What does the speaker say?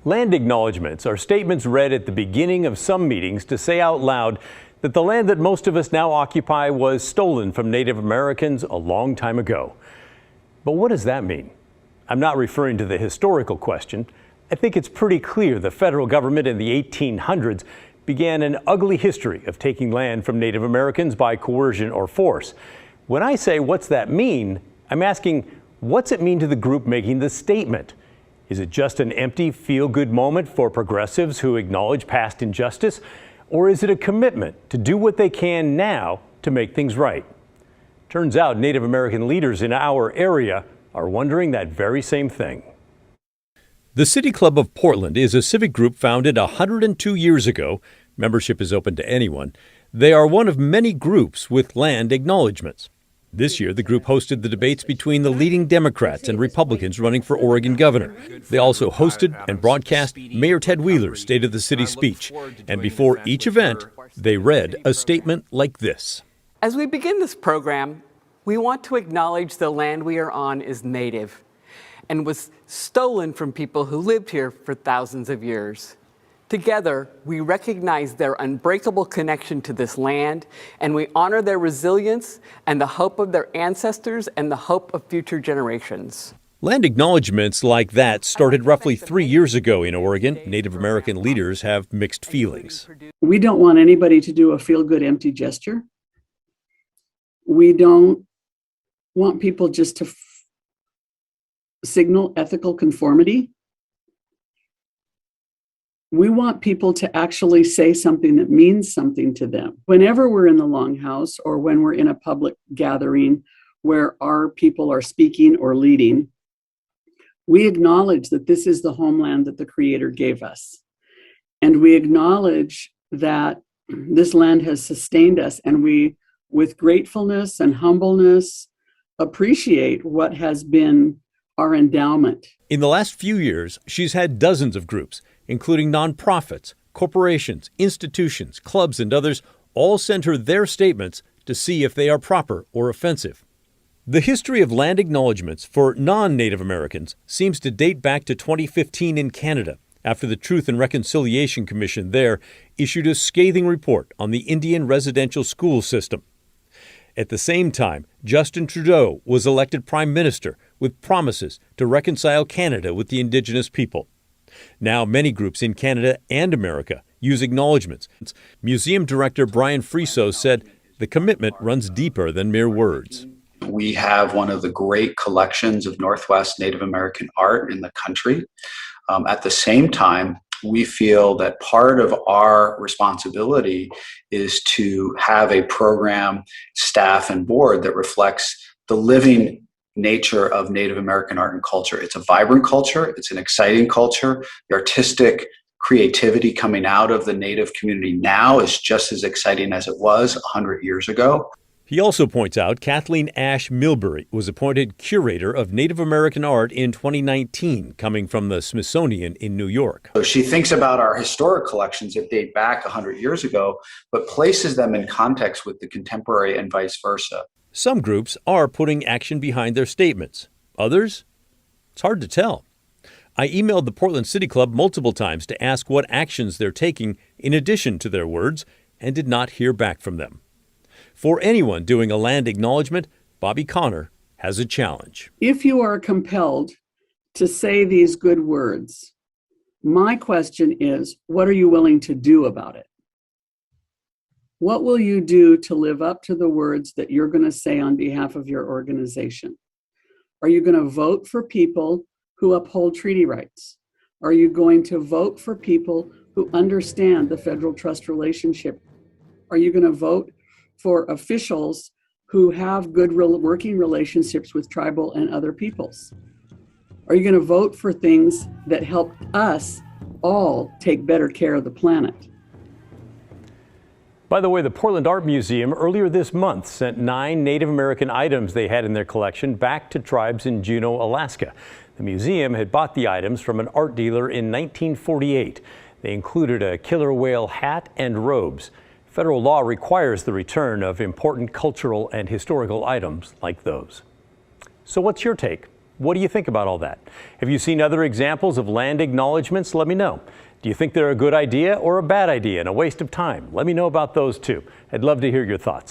Land acknowledgements are statements read at the beginning of some meetings to say out loud that the land that most of us now occupy was stolen from Native Americans a long time ago. But what does that mean? I'm not referring to the historical question. I think it's pretty clear the federal government in the 1800s began an ugly history of taking land from Native Americans by coercion or force. When I say what's that mean, I'm asking what's it mean to the group making the statement? Is it just an empty feel-good moment for progressives who acknowledge past injustice? Or is it a commitment to do what they can now to make things right? Turns out Native American leaders in our area are wondering that very same thing. The City Club of Portland is a civic group founded 102 years ago. Membership is open to anyone. They are one of many groups with land acknowledgements. This year, the group hosted the debates between the leading Democrats and Republicans running for Oregon governor. They also hosted and broadcast Mayor Ted Wheeler's State of the City speech. And before each event, they read a statement like this. As we begin this program, we want to acknowledge the land we are on is native and was stolen from people who lived here for thousands of years. Together, we recognize their unbreakable connection to this land, and we honor their resilience and the hope of their ancestors and the hope of future generations. Land acknowledgements like that started roughly 3 years ago in Oregon. Native American leaders have mixed feelings. We don't want anybody to do a feel-good empty gesture. We don't want people just to signal ethical conformity. We want people to actually say something that means something to them. Whenever we're in the Longhouse or when we're in a public gathering where our people are speaking or leading, we acknowledge that this is the homeland that the Creator gave us. And we acknowledge that this land has sustained us, and we, with gratefulness and humbleness, appreciate what has been our endowment. In the last few years, she's had dozens of groups, including nonprofits, corporations, institutions, clubs, and others, all send her their statements to see if they are proper or offensive. The history of land acknowledgements for non-Native Americans seems to date back to 2015 in Canada, after the Truth and Reconciliation Commission there issued a scathing report on the Indian residential school system. At the same time, Justin Trudeau was elected Prime Minister with promises to reconcile Canada with the Indigenous people. Now, many groups in Canada and America use acknowledgements. Museum Director Brian Friso said the commitment runs deeper than mere words. We have one of the great collections of Northwest Native American art in the country. At the same time, we feel that part of our responsibility is to have a program, staff, and board that reflects the living nature of Native American art and culture. It's a vibrant culture. It's an exciting culture. The artistic creativity coming out of the Native community now is just as exciting as it was 100 years ago. He also points out Kathleen Ash Milbury was appointed curator of Native American art in 2019, coming from the Smithsonian in New York. So she thinks about our historic collections that date back 100 years ago, but places them in context with the contemporary and vice versa. Some groups are putting action behind their statements. Others? It's hard to tell. I emailed the Portland City Club multiple times to ask what actions they're taking in addition to their words, and did not hear back from them. For anyone doing a land acknowledgement, Bobby Connor has a challenge. If you are compelled to say these good words, my question is, what are you willing to do about it? What will you do to live up to the words that you're going to say on behalf of your organization? Are you going to vote for people who uphold treaty rights? Are you going to vote for people who understand the federal trust relationship? Are you going to vote for officials who have good working relationships with tribal and other peoples? Are you going to vote for things that help us all take better care of the planet? By the way, the Portland Art Museum earlier this month sent 9 Native American items they had in their collection back to tribes in Juneau, Alaska. The museum had bought the items from an art dealer in 1948. They included a killer whale hat and robes. Federal law requires the return of important cultural and historical items like those. So what's your take? What do you think about all that? Have you seen other examples of land acknowledgements? Let me know. Do you think they're a good idea or a bad idea and a waste of time? Let me know about those too. I'd love to hear your thoughts.